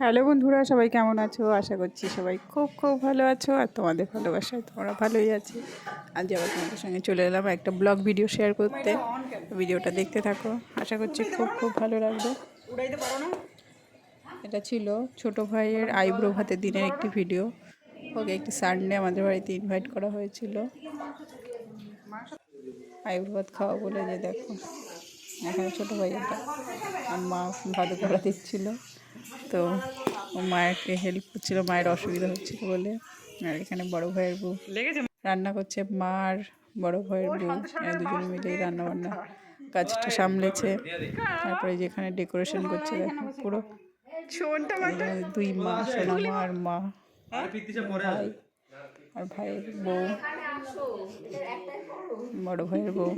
Hello বন্ধুরা, সবাই কেমন আছো? আশা করছি সবাই খুব খুব ভালো আছো আর তোমাদের ভালোবাসায় তোমরা ভালোই আছো। আজ আবার তোমাদের সঙ্গে চলে এলাম একটা ব্লগ ভিডিও শেয়ার করতে। ভিডিওটা দেখতে থাকো, আশা করছি খুব খুব ভালো লাগবে। এটা ছিল ছোট ভাইয়ের আইব্রো ভাতের দিনের একটি ভিডিও। ওকে একটি সানডে আমাদের বাড়িতে ইনভাইট করা হয়েছিল আইব্রো ভাত খাওয়া বলে। যে দেখো এখানে ছোটো ভাইয়েরটা আর মা ভাত করা দিচ্ছিল, তো ও মায়েরকে হেল্প করছিল, মায়ের অসুবিধা হচ্ছিল বলে। আর এখানে বড় ভাইয়ের বউ রান্না করছে, মা আর বড় ভাইয়ের বউ দুজনে মিলেই রান্না বান্না কাজটা সামলেছে। তারপরে যেখানে ডেকোরেশন করছে দেখো পুরো দুই মা, সোনা মা আর মা, ভাই আর ভাইয়ের বউ, বড় ভাইয়ের বউ,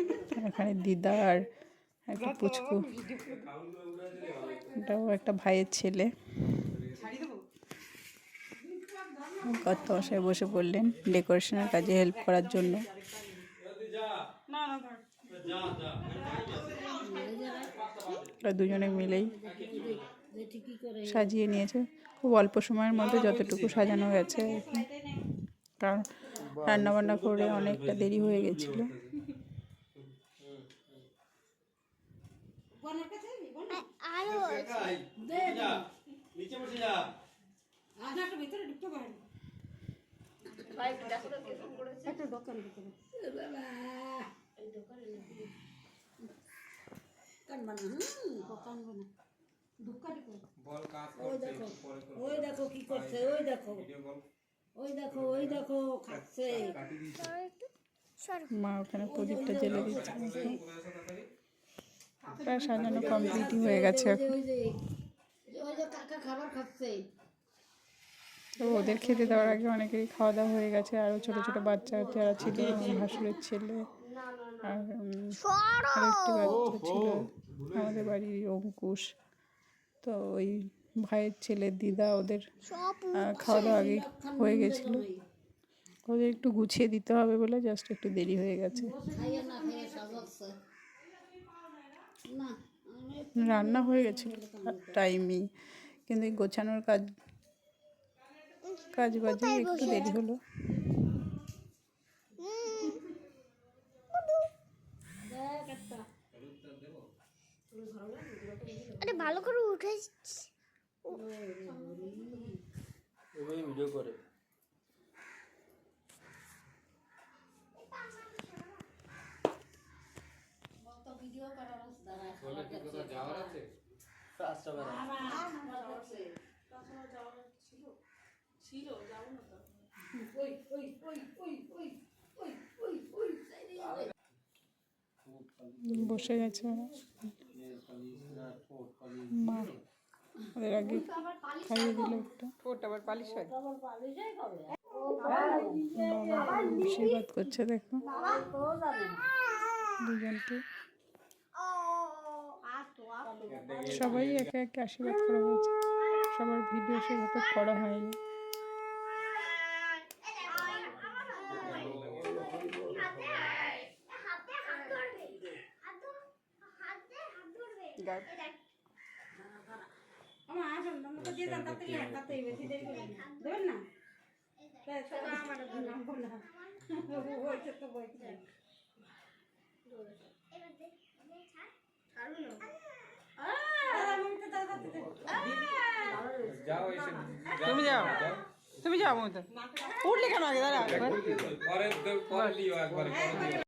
এখানে দিদা আর একটা পুচকু, এটাও একটা ভাইয়ের ছেলে। কর্তামশাই বসে পড়লেন ডেকোরেশনের কাজে হেল্প করার জন্য। দুজনে মিলেই সাজিয়ে নিয়েছে খুব অল্প সময়ের মধ্যে, যতটুকু সাজানো গেছে, কারণ রান্নাবান্না করে অনেকটা দেরি হয়ে গেছিলো। ওই দেখো কি করছে, ওই দেখো, ওই দেখো, ওই দেখো খাচ্ছে। মা ওখানে প্রদীপটা জ্বেলে দিচ্ছে। প্রায় সাজানো কমপ্লিটই হয়ে গেছে এখন। তো ওদের খেতে দেওয়ার আগে অনেকেরই খাওয়া দাওয়া হয়ে গেছে। আরও ছোটো ছোটো বাচ্চা যারা ছিল, ভাসুরের ছেলে আর আরেকটি বাচ্চা ছিল আমাদের বাড়ির অঙ্কুশ, তো ওই ভাইয়ের ছেলে দিদা, ওদের খাওয়া দাওয়া আগে হয়ে গেছিলো। ওদের একটু গুছিয়ে দিতে হবে বলে জাস্ট একটু দেরি হয়ে গেছে। রান্না হয়ে গেছিলো টাইমই, কিন্তু এই গোছানোর কাজ বাজে একটু দেরি হলো। আরে ভালো করে উঠে ভিডিও করে যাওয়ার আছে বসে গেছে মা, ওদের আগে খাইয়ে দিল একটা। ঠোঁট আবার পালিশ হয়, আশীর্বাদ করছে দেখো দুজনকে। সবাই একে একে আশীর্বাদ করা হয়েছে, সবার ভিডিও সেভাবে করা হয়নি। তুমি যাও, তুমি যাও, উঠলে কেন আগে দাঁড়া।